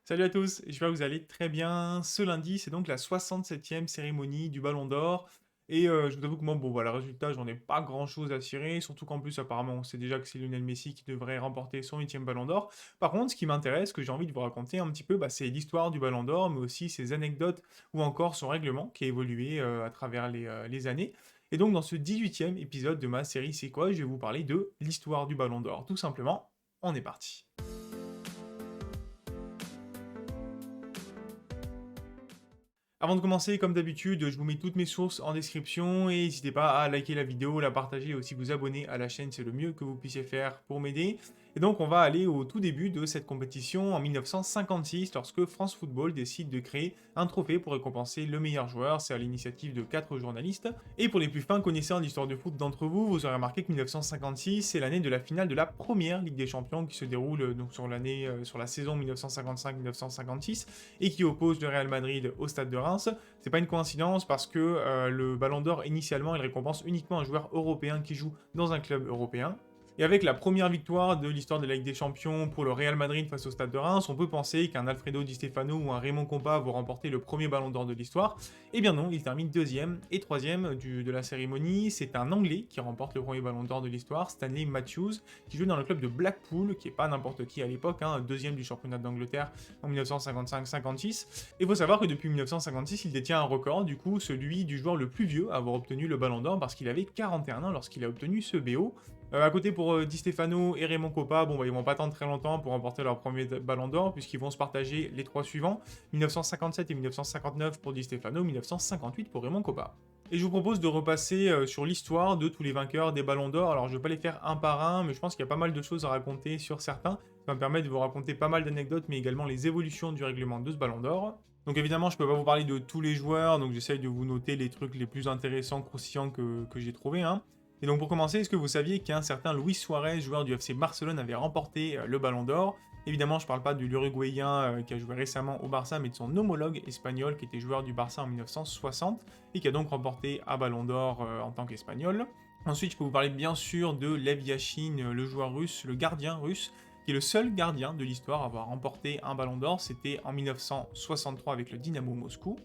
Salut à tous, j'espère que vous allez très bien. Ce lundi, c'est donc la 67e cérémonie du Ballon d'Or. Et je vous avoue que moi, bon, voilà, le résultat, j'en ai pas grand-chose à cirer, surtout qu'en plus, apparemment, on sait déjà que c'est Lionel Messi qui devrait remporter son 8e Ballon d'Or. Par contre, ce qui m'intéresse, ce que j'ai envie de vous raconter un petit peu, bah, c'est l'histoire du Ballon d'Or, mais aussi ses anecdotes ou encore son règlement qui a évolué à travers les années. Et donc, dans ce 18e épisode de ma série C'est quoi, je vais vous parler de l'histoire du Ballon d'Or. Tout simplement, on est parti. Avant de commencer, comme d'habitude, je vous mets toutes mes sources en description et n'hésitez pas à liker la vidéo, la partager et aussi vous abonner à la chaîne, c'est le mieux que vous puissiez faire pour m'aider. Et donc on va aller au tout début de cette compétition en 1956 lorsque France Football décide de créer un trophée pour récompenser le meilleur joueur, c'est à l'initiative de 4 journalistes. Et pour les plus fins connaisseurs de l'histoire du foot d'entre vous, vous aurez remarqué que 1956 c'est l'année de la finale de la première Ligue des Champions qui se déroule donc sur la saison 1955-1956 et qui oppose le Real Madrid au Stade de Reims. C'est pas une coïncidence parce que le Ballon d'Or initialement il récompense uniquement un joueur européen qui joue dans un club européen. Et avec la première victoire de l'histoire de la Ligue des Champions pour le Real Madrid face au Stade de Reims, on peut penser qu'un Alfredo Di Stefano ou un Raymond Kopa vont remporter le premier Ballon d'Or de l'histoire. Eh bien non, il termine deuxième et troisième de la cérémonie. C'est un Anglais qui remporte le premier Ballon d'Or de l'histoire, Stanley Matthews, qui joue dans le club de Blackpool, qui est pas n'importe qui à l'époque, deuxième du championnat d'Angleterre en 1955-56. Et il faut savoir que depuis 1956, il détient un record, du coup, celui du joueur le plus vieux à avoir obtenu le Ballon d'Or, parce qu'il avait 41 ans lorsqu'il a obtenu ce BO. À côté pour Di Stefano et Raymond Kopa, bon bah ils vont pas attendre très longtemps pour remporter leur premier Ballon d'Or puisqu'ils vont se partager les trois suivants, 1957 et 1959 pour Di Stefano, 1958 pour Raymond Kopa. Et je vous propose de repasser sur l'histoire de tous les vainqueurs des Ballons d'Or. Alors je vais pas les faire un par un, mais je pense qu'il y a pas mal de choses à raconter sur certains. Ça va me permettre de vous raconter pas mal d'anecdotes, mais également les évolutions du règlement de ce Ballon d'Or. Donc évidemment, je peux pas vous parler de tous les joueurs, donc j'essaye de vous noter les trucs les plus intéressants, croustillants que j'ai trouvés. Et donc pour commencer, est-ce que vous saviez qu'un certain Luis Suarez, joueur du FC Barcelone, avait remporté le Ballon d'Or? Évidemment, je ne parle pas de l'Uruguayen qui a joué récemment au Barça, mais de son homologue espagnol qui était joueur du Barça en 1960 et qui a donc remporté un Ballon d'Or en tant qu'Espagnol. Ensuite, je peux vous parler bien sûr de Lev Yashin, le joueur russe, le gardien russe, qui est le seul gardien de l'histoire à avoir remporté un Ballon d'Or. C'était en 1963 avec le Dynamo Moscou.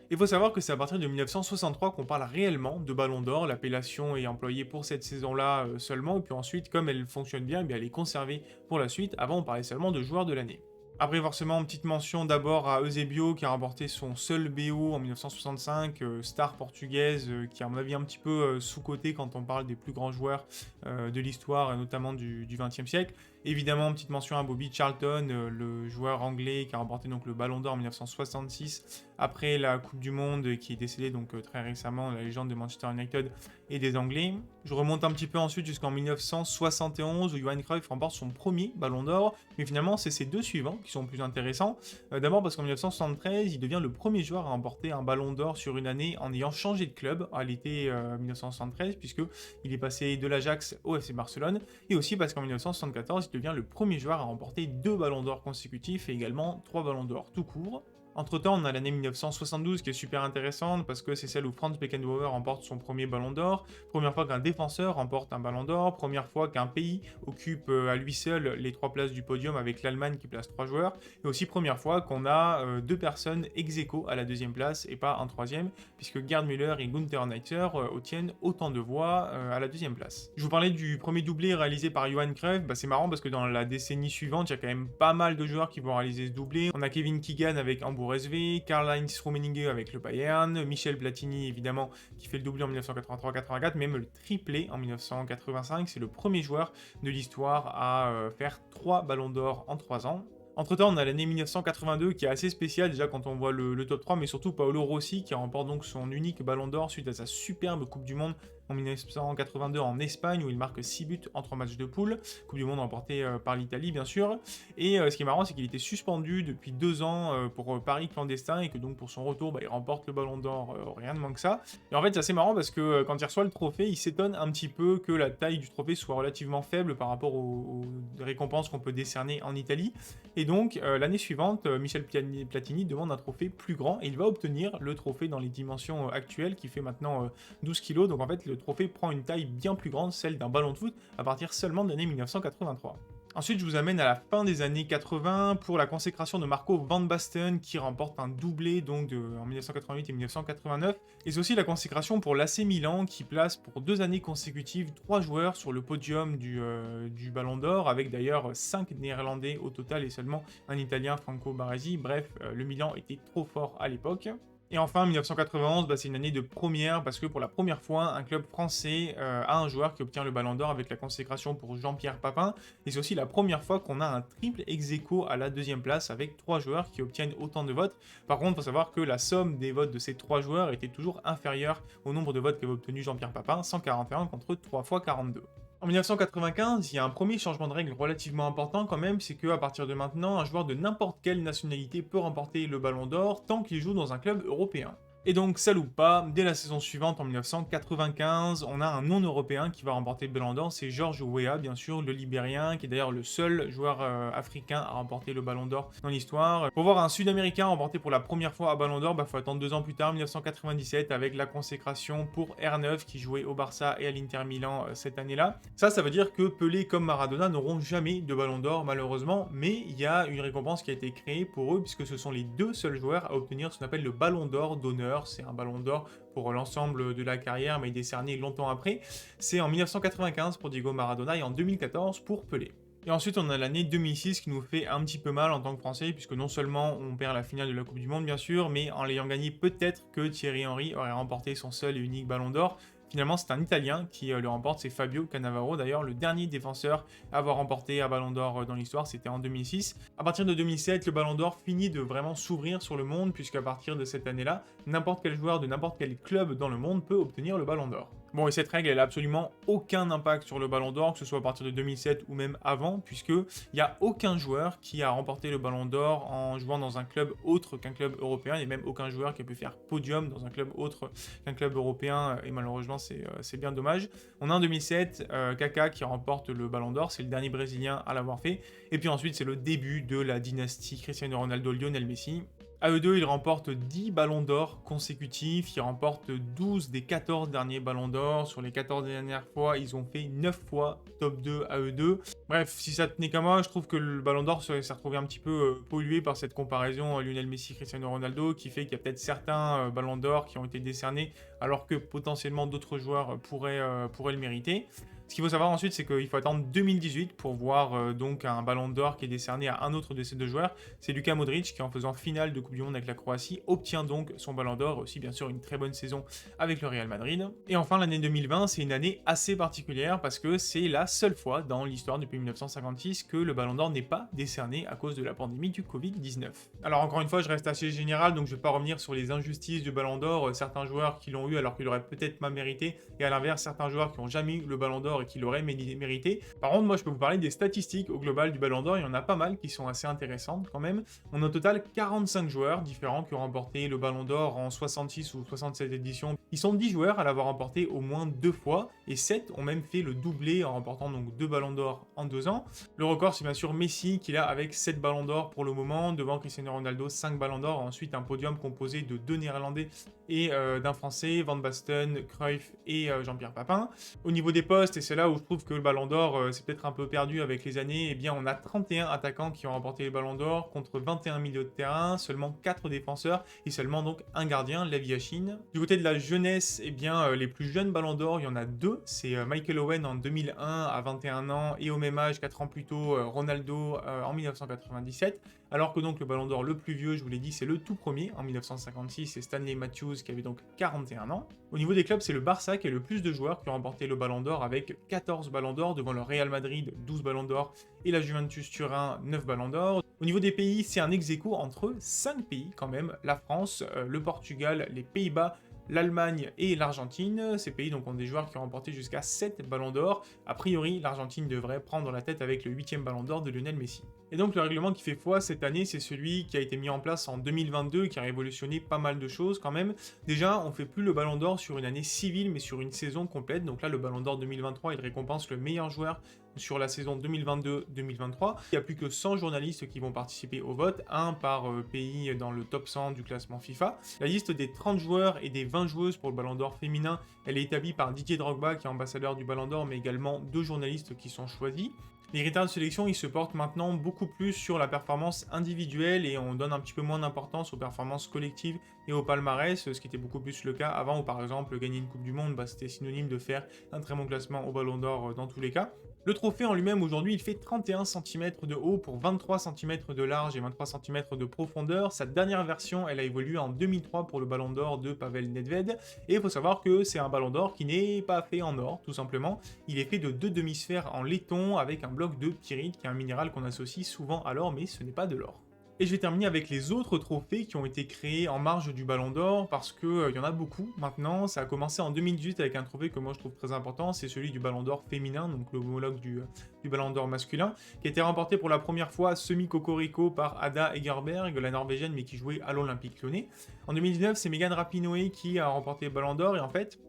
Il faut savoir que c'est à partir de 1963 qu'on parle réellement de Ballon d'Or, l'appellation est employée pour cette saison-là seulement, et puis ensuite, comme elle fonctionne bien, eh bien, elle est conservée pour la suite. Avant, on parlait seulement de joueur de l'année. Après, forcément, petite mention d'abord à Eusebio qui a remporté son seul BO en 1965, star portugaise qui est à mon avis un petit peu sous-cotée quand on parle des plus grands joueurs de l'histoire, notamment du XXe siècle. Évidemment, petite mention à Bobby Charlton, le joueur anglais qui a remporté donc le Ballon d'Or en 1966 après la Coupe du Monde qui est décédé donc très récemment, la légende de Manchester United et des Anglais. Je remonte un petit peu ensuite jusqu'en 1971 où Johan Cruyff remporte son premier Ballon d'Or, mais finalement c'est ces deux suivants qui sont plus intéressants. D'abord parce qu'en 1973, il devient le premier joueur à remporter un Ballon d'Or sur une année en ayant changé de club à l'été 1973 puisque il est passé de l'Ajax au FC Barcelone, et aussi parce qu'en 1974, il devient le premier joueur à remporter 2 Ballons d'Or consécutifs et également 3 Ballons d'Or tout court. Entre-temps, on a l'année 1972 qui est super intéressante parce que c'est celle où Franz Beckenbauer remporte son premier Ballon d'Or, première fois qu'un défenseur remporte un Ballon d'Or, première fois qu'un pays occupe à lui seul les 3 places du podium avec l'Allemagne qui place 3 joueurs, et aussi première fois qu'on a 2 personnes ex aequo à la deuxième place et pas un troisième, puisque Gerd Müller et Günther Neitzer obtiennent autant de voix à la deuxième place. Je vous parlais du premier doublé réalisé par Johan Cruyff, c'est marrant parce que dans la décennie suivante, il y a quand même pas mal de joueurs qui vont réaliser ce doublé. On a Kevin Keegan avec Hamburg SV, Karl-Heinz Rummenigge avec le Bayern, Michel Platini évidemment qui fait le doublé en 1983-84, même le triplé en 1985. C'est le premier joueur de l'histoire à faire 3 ballons d'or en 3 ans. Entre-temps, on a l'année 1982 qui est assez spéciale déjà quand on voit le top 3, mais surtout Paolo Rossi qui remporte donc son unique ballon d'or suite à sa superbe Coupe du Monde en 1982 en Espagne où il marque 6 buts en 3 matchs de poule, Coupe du Monde remportée par l'Italie bien sûr. Et ce qui est marrant, c'est qu'il était suspendu depuis 2 ans pour paris clandestin et que donc pour son retour, il remporte le ballon d'or, rien de moins que ça. Et en fait, c'est assez marrant parce que quand il reçoit le trophée, il s'étonne un petit peu que la taille du trophée soit relativement faible par rapport aux récompenses qu'on peut décerner en Italie. Et donc, l'année suivante, Michel Platini demande un trophée plus grand et il va obtenir le trophée dans les dimensions actuelles qui fait maintenant 12 kilos. Donc en fait, le trophée prend une taille bien plus grande, celle d'un ballon de foot, à partir seulement de l'année 1983. Ensuite, je vous amène à la fin des années 80 pour la consécration de Marco Van Basten qui remporte un doublé donc en 1988 et 1989. Et c'est aussi la consécration pour l'AC Milan qui place pour 2 années consécutives 3 joueurs sur le podium du Ballon d'Or, avec d'ailleurs 5 Néerlandais au total et seulement un Italien, Franco Baresi. Bref, le Milan était trop fort à l'époque. Et enfin, 1991, c'est une année de première parce que pour la première fois, un club français a un joueur qui obtient le Ballon d'Or avec la consécration pour Jean-Pierre Papin. Et c'est aussi la première fois qu'on a un triple ex-aequo à la deuxième place avec 3 joueurs qui obtiennent autant de votes. Par contre, il faut savoir que la somme des votes de ces 3 joueurs était toujours inférieure au nombre de votes qu'avait obtenu Jean-Pierre Papin, 141 contre 3 fois 42. En 1995, il y a un premier changement de règle relativement important quand même, c'est qu'à partir de maintenant, un joueur de n'importe quelle nationalité peut remporter le Ballon d'Or tant qu'il joue dans un club européen. Et donc, ça loupe pas, dès la saison suivante, en 1995, on a un non-européen qui va remporter le Ballon d'Or, c'est George Weah, bien sûr, le Libérien, qui est d'ailleurs le seul joueur africain à remporter le Ballon d'Or dans l'histoire. Pour voir un Sud-Américain remporter pour la première fois un Ballon d'Or, faut attendre 2 ans plus tard, 1997, avec la consécration pour R9, qui jouait au Barça et à l'Inter Milan cette année-là. Ça veut dire que Pelé comme Maradona n'auront jamais de Ballon d'Or, malheureusement, mais il y a une récompense qui a été créée pour eux, puisque ce sont les 2 seuls joueurs à obtenir ce qu'on appelle le Ballon d'Or d'honneur. C'est un Ballon d'Or pour l'ensemble de la carrière, mais décerné longtemps après. C'est en 1995 pour Diego Maradona et en 2014 pour Pelé. Et ensuite, on a l'année 2006 qui nous fait un petit peu mal en tant que Français, puisque non seulement on perd la finale de la Coupe du Monde, bien sûr, mais en l'ayant gagné, peut-être que Thierry Henry aurait remporté son seul et unique Ballon d'Or. Finalement, c'est un Italien qui le remporte, c'est Fabio Cannavaro, d'ailleurs le dernier défenseur à avoir remporté un Ballon d'Or dans l'histoire, c'était en 2006. À partir de 2007, le Ballon d'Or finit de vraiment s'ouvrir sur le monde, puisqu'à partir de cette année-là, n'importe quel joueur de n'importe quel club dans le monde peut obtenir le Ballon d'Or. Bon, et cette règle, elle a absolument aucun impact sur le Ballon d'Or, que ce soit à partir de 2007 ou même avant, puisque il n'y a aucun joueur qui a remporté le Ballon d'Or en jouant dans un club autre qu'un club européen, et même aucun joueur qui a pu faire podium dans un club autre qu'un club européen, et malheureusement c'est bien dommage. On a en 2007 Kaká qui remporte le Ballon d'Or, c'est le dernier Brésilien à l'avoir fait, et puis ensuite c'est le début de la dynastie Cristiano Ronaldo-Lionel Messi. À eux deux, ils remportent 10 ballons d'or consécutifs, ils remportent 12 des 14 derniers ballons d'or. Sur les 14 dernières fois, ils ont fait 9 fois top 2 à eux deux. Bref, si ça tenait qu'à moi, je trouve que le ballon d'or s'est retrouvé un petit peu pollué par cette comparaison Lionel Messi-Cristiano Ronaldo, qui fait qu'il y a peut-être certains ballons d'or qui ont été décernés, alors que potentiellement d'autres joueurs pourraient le mériter. Ce qu'il faut savoir ensuite, c'est qu'il faut attendre 2018 pour voir donc un ballon d'or qui est décerné à un autre de ces deux joueurs. C'est Luka Modric qui, en faisant finale de Coupe du Monde avec la Croatie, obtient donc son ballon d'or, aussi bien sûr une très bonne saison avec le Real Madrid. Et enfin, l'année 2020, c'est une année assez particulière parce que c'est la seule fois dans l'histoire depuis 1956 que le ballon d'or n'est pas décerné à cause de la pandémie du Covid-19. Alors encore une fois, je reste assez général, donc je ne vais pas revenir sur les injustices du ballon d'or, certains joueurs qui l'ont eu alors qu'ils l'auraient peut-être pas mérité, et à l'inverse, certains joueurs qui n'ont jamais eu le ballon d'or et qui l'auraient mérité. Par contre, moi, je peux vous parler des statistiques au global du Ballon d'Or. Il y en a pas mal qui sont assez intéressantes quand même. On a au total 45 joueurs différents qui ont remporté le Ballon d'Or en 66 ou 67 éditions. Ils sont 10 joueurs à l'avoir remporté au moins 2 fois, et 7 ont même fait le doublé en remportant donc 2 Ballons d'Or en 2 ans. Le record, c'est bien sûr Messi qui l'a avec 7 Ballons d'Or pour le moment, devant Cristiano Ronaldo, 5 Ballons d'Or. Ensuite, un podium composé de 2 Néerlandais et d'un Français, Van Basten, Cruyff et Jean-Pierre Papin. Au niveau des postes, et c'est là où je trouve que le Ballon d'Or c'est peut-être un peu perdu avec les années, eh bien on a 31 attaquants qui ont remporté le Ballon d'Or contre 21 milieux de terrain, seulement 4 défenseurs et seulement donc un gardien, Lev Yashin. Du côté de la jeunesse, eh bien les plus jeunes Ballons d'Or, il y en a 2, c'est Michael Owen en 2001 à 21 ans et au même âge, 4 ans plus tôt, Ronaldo en 1997. Alors que donc le Ballon d'Or le plus vieux, je vous l'ai dit, c'est le tout premier, en 1956, c'est Stanley Matthews qui avait donc 41 ans. Au niveau des clubs, c'est le Barça qui a le plus de joueurs qui ont remporté le Ballon d'Or avec 14 Ballons d'Or, devant le Real Madrid, 12 Ballons d'Or, et la Juventus Turin, 9 Ballons d'Or. Au niveau des pays, c'est un ex-aequo entre 5 pays quand même, la France, le Portugal, les Pays-Bas, l'Allemagne et l'Argentine. Ces pays donc ont des joueurs qui ont remporté jusqu'à 7 ballons d'or. A priori, l'Argentine devrait prendre la tête avec le 8e ballon d'or de Lionel Messi. Et donc le règlement qui fait foi cette année, c'est celui qui a été mis en place en 2022 et qui a révolutionné pas mal de choses quand même. Déjà, on fait plus le ballon d'or sur une année civile, mais sur une saison complète. Donc là, le ballon d'or 2023, il récompense le meilleur joueur sur la saison 2022-2023. Il n'y a plus que 100 journalistes qui vont participer au vote, un par pays dans le top 100 du classement FIFA. La liste des 30 joueurs et des 20 joueuses pour le Ballon d'Or féminin, elle est établie par Didier Drogba, qui est ambassadeur du Ballon d'Or, mais également 2 journalistes qui sont choisis. Les critères de sélection, ils se portent maintenant beaucoup plus sur la performance individuelle et on donne un petit peu moins d'importance aux performances collectives et au palmarès, ce qui était beaucoup plus le cas avant où par exemple gagner une Coupe du Monde, bah, c'était synonyme de faire un très bon classement au Ballon d'Or dans tous les cas. Le trophée en lui-même aujourd'hui, il fait 31 cm de haut pour 23 cm de large et 23 cm de profondeur. Sa dernière version, elle a évolué en 2003 pour le Ballon d'Or de Pavel Nedved. Et il faut savoir que c'est un Ballon d'Or qui n'est pas fait en or, tout simplement. Il est fait de 2 demi-sphères en laiton avec un bloc de pyrite, qui est un minéral qu'on associe souvent à l'or, mais ce n'est pas de l'or. Et je vais terminer avec les autres trophées qui ont été créés en marge du Ballon d'Or, parce qu'il y en a beaucoup maintenant. Ça a commencé en 2018 avec un trophée que moi je trouve très important, c'est celui du Ballon d'Or féminin, donc l'homologue du Ballon d'Or masculin, qui a été remporté pour la première fois semi-cocorico par Ada Egerberg, la Norvégienne, mais qui jouait à l'Olympique Lyonnais. En 2019, c'est Megan Rapinoe qui a remporté le Ballon d'Or, et en fait,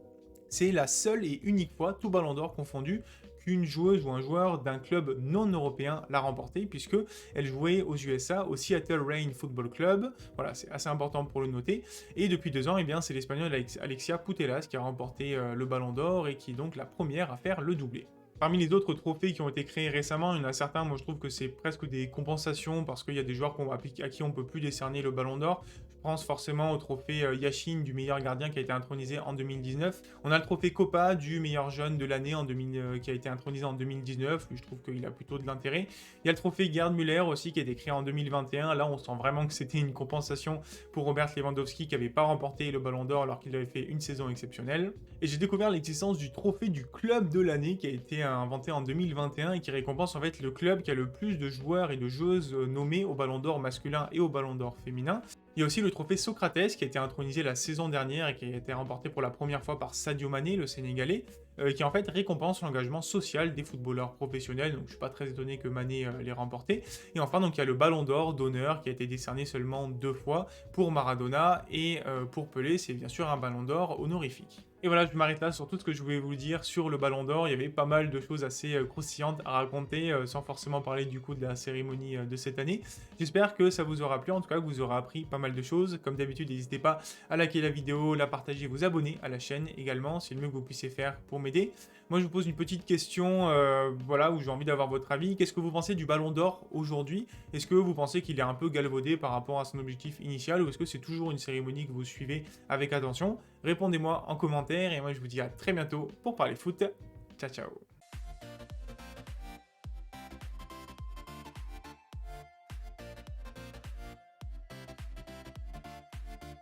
c'est la seule et unique fois, tout Ballon d'Or confondu, qu'une joueuse ou un joueur d'un club non européen l'a remporté, puisque elle jouait aux USA, au Seattle Reign Football Club. Voilà, c'est assez important pour le noter. Et depuis 2 ans, eh bien, c'est l'Espagnole Alexia Putellas qui a remporté le Ballon d'Or et qui est donc la première à faire le doublé. Parmi les autres trophées qui ont été créés récemment, il y en a certains, moi je trouve que c'est presque des compensations parce qu'il y a des joueurs à qui on ne peut plus décerner le Ballon d'Or. Je pense forcément au trophée Yashin du meilleur gardien qui a été intronisé en 2019. On a le trophée Copa du meilleur jeune de l'année qui a été intronisé en 2019. Lui, je trouve qu'il a plutôt de l'intérêt. Il y a le trophée Gerd Müller aussi qui a été créé en 2021. Là, on sent vraiment que c'était une compensation pour Robert Lewandowski qui n'avait pas remporté le Ballon d'Or alors qu'il avait fait une saison exceptionnelle. Et j'ai découvert l'existence du trophée du club de l'année qui a été inventé en 2021 et qui récompense en fait le club qui a le plus de joueurs et de joueuses nommés au Ballon d'Or masculin et au Ballon d'Or féminin. Il y a aussi le trophée Socrates qui a été intronisé la saison dernière et qui a été remporté pour la première fois par Sadio Mané, le Sénégalais, qui en fait récompense l'engagement social des footballeurs professionnels, donc je suis pas très étonné que Mané l'ait remporté. Et enfin, donc il y a le Ballon d'Or d'honneur qui a été décerné seulement 2 fois pour Maradona et pour Pelé, c'est bien sûr un Ballon d'Or honorifique. Et voilà, je m'arrête là sur tout ce que je voulais vous dire sur le Ballon d'Or. Il y avait pas mal de choses assez croustillantes à raconter, sans forcément parler du coup de la cérémonie de cette année. J'espère que ça vous aura plu, en tout cas que vous aurez appris pas mal de choses. Comme d'habitude, n'hésitez pas à liker la vidéo, la partager, vous abonner à la chaîne également, c'est le mieux que vous puissiez faire pour m'aider. Moi, je vous pose une petite question, voilà, où j'ai envie d'avoir votre avis. Qu'est-ce que vous pensez du Ballon d'Or aujourd'hui? Est-ce que vous pensez qu'il est un peu galvaudé par rapport à son objectif initial, ou est-ce que c'est toujours une cérémonie que vous suivez avec attention? Répondez-moi en commentaire, et moi je vous dis à très bientôt pour parler foot. Ciao ciao.